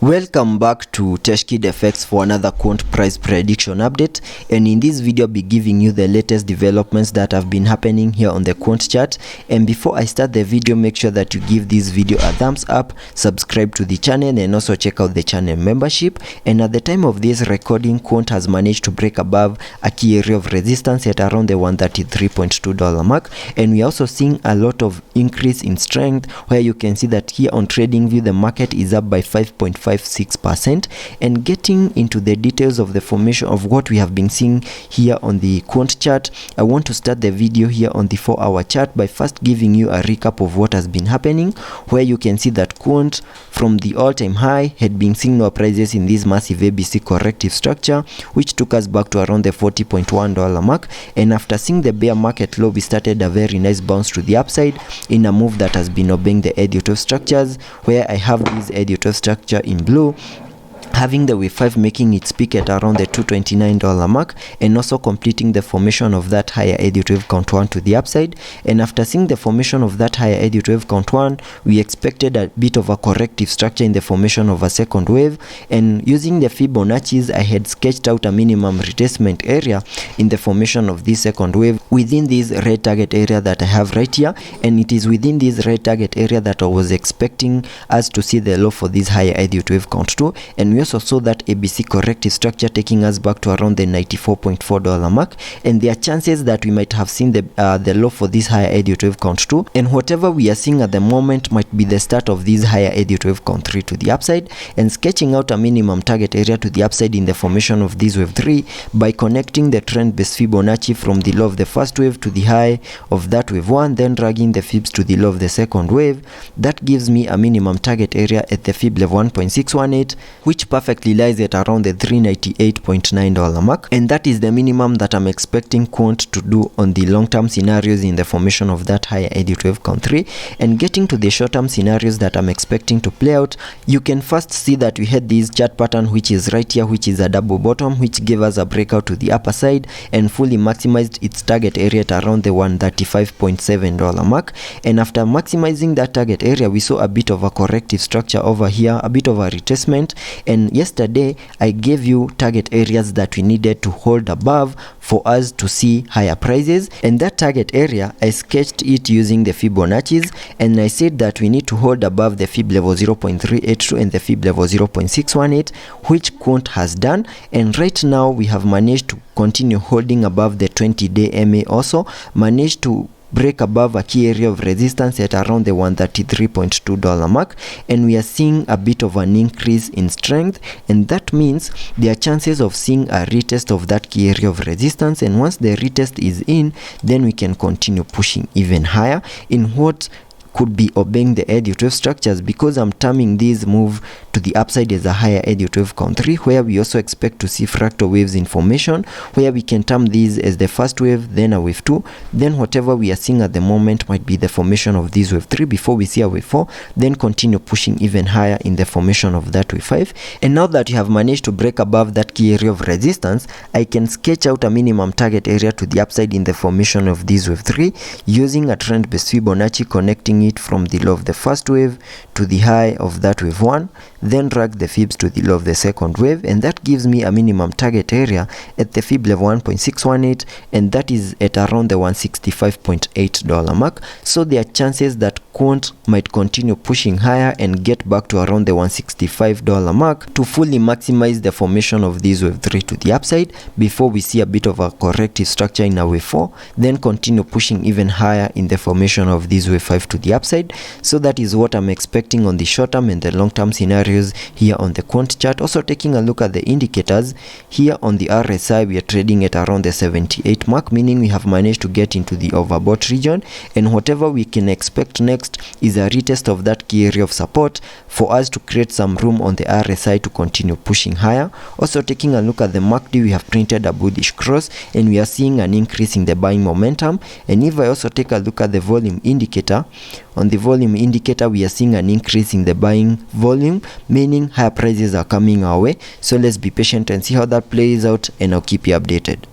Welcome back to TechKidFX for another Quant price prediction update, and in this video I'll be giving you the latest developments that have been happening here on the Quant chart. And before I start the video, make sure that you give this video a thumbs up, subscribe to the channel, and also check out the channel membership. And at the time of this recording, Quant has managed to break above a key area of resistance at around the $133.2 mark, and we're also seeing a lot of increase in strength, where you can see that here on TradingView the market is up by 5.56%. And getting into the details of the formation of what we have been seeing here on the Quant chart, I want to start the video here on the 4-hour chart by first giving you a recap of what has been happening, where you can see that Quant from the all-time high had been seeing no prices in this massive ABC corrective structure, which took us back to around the $40.1 mark. And after seeing the bear market low, we started a very nice bounce to the upside in a move that has been obeying the Elliot structures, where I have this Elliot structure in blue, having the wave 5 making its peak at around the $229 mark, and also completing the formation of that higher Elliott wave count 1 to the upside. And after seeing the formation of that higher Elliott wave count 1, we expected a bit of a corrective structure in the formation of a second wave, and using the Fibonacci's, I had sketched out a minimum retracement area in the formation of this second wave within this red target area that I have right here. And it is within this red target area that I was expecting us to see the low for this higher Elliott wave count 2, and we also saw that ABC corrective structure taking us back to around the $94.4 mark, and there are chances that we might have seen the low for this higher Elliott wave count 2, and whatever we are seeing at the moment might be the start of this higher Elliott wave count 3 to the upside, and sketching out a minimum target area to the upside in the formation of this wave 3 by connecting the trend based Fibonacci from the low of the first wave to the high of that wave 1, then dragging the fibs to the low of the second wave. That gives me a minimum target area at the fib level 1.618, which perfectly lies at around the $398.9 mark, and that is the minimum that I'm expecting Quant to do on the long-term scenarios in the formation of that higher Elliott wave count 3. And getting to the short-term scenarios that I'm expecting to play out, you can first see that we had this chart pattern which is right here, which is a double bottom, which gave us a breakout to the upper side and fully maximized its target area at around the $135.7 mark. And after maximizing that target area, we saw a bit of a corrective structure over here, a bit of a retracement. And yesterday I gave you target areas that we needed to hold above for us to see higher prices, and that target area I sketched it using the Fibonacci's, and I said that we need to hold above the fib level 0.382 and the fib level 0.618, which Quant has done. And right now we have managed to continue holding above the 20-day MA, also managed to break above a key area of resistance at around the $133.2 mark, and we are seeing a bit of an increase in strength, and that means there are chances of seeing a retest of that key area of resistance. And once the retest is in, then we can continue pushing even higher in what could be obeying the Elliott wave structures, because I'm terming this move to the upside as a higher Elliott wave count 3, where we also expect to see fractal waves in formation, where we can term these as the first wave, then a wave 2, then whatever we are seeing at the moment might be the formation of this wave 3 before we see a wave 4, then continue pushing even higher in the formation of that wave 5. And now that you have managed to break above that key area of resistance, I can sketch out a minimum target area to the upside in the formation of this wave 3 using a trend based Fibonacci, connecting it from the low of the first wave to the high of that wave 1, then drag the fibs to the low of the second wave, and that gives me a minimum target area at the fib level 1.618, and that is at around the $165.8 mark. So there are chances that Quant might continue pushing higher and get back to around the $165 mark to fully maximize the formation of this wave 3 to the upside before we see a bit of a corrective structure in a wave 4, then continue pushing even higher in the formation of this wave 5 to the upside. So that is what I'm expecting on the short term and the long term scenarios here on the Quant chart. Also taking a look at the indicators here on the RSI, we are trading at around the 78 mark, meaning we have managed to get into the overbought region, and whatever we can expect next is a retest of that key area of support for us to create some room on the RSI to continue pushing higher. Also taking a look at the MACD, we have printed a bullish cross and we are seeing an increase in the buying momentum. And if I also take a look at the volume indicator, on the volume indicator we are seeing an increase in the buying volume, meaning higher prices are coming our way. So let's be patient and see how that plays out, and I'll keep you updated.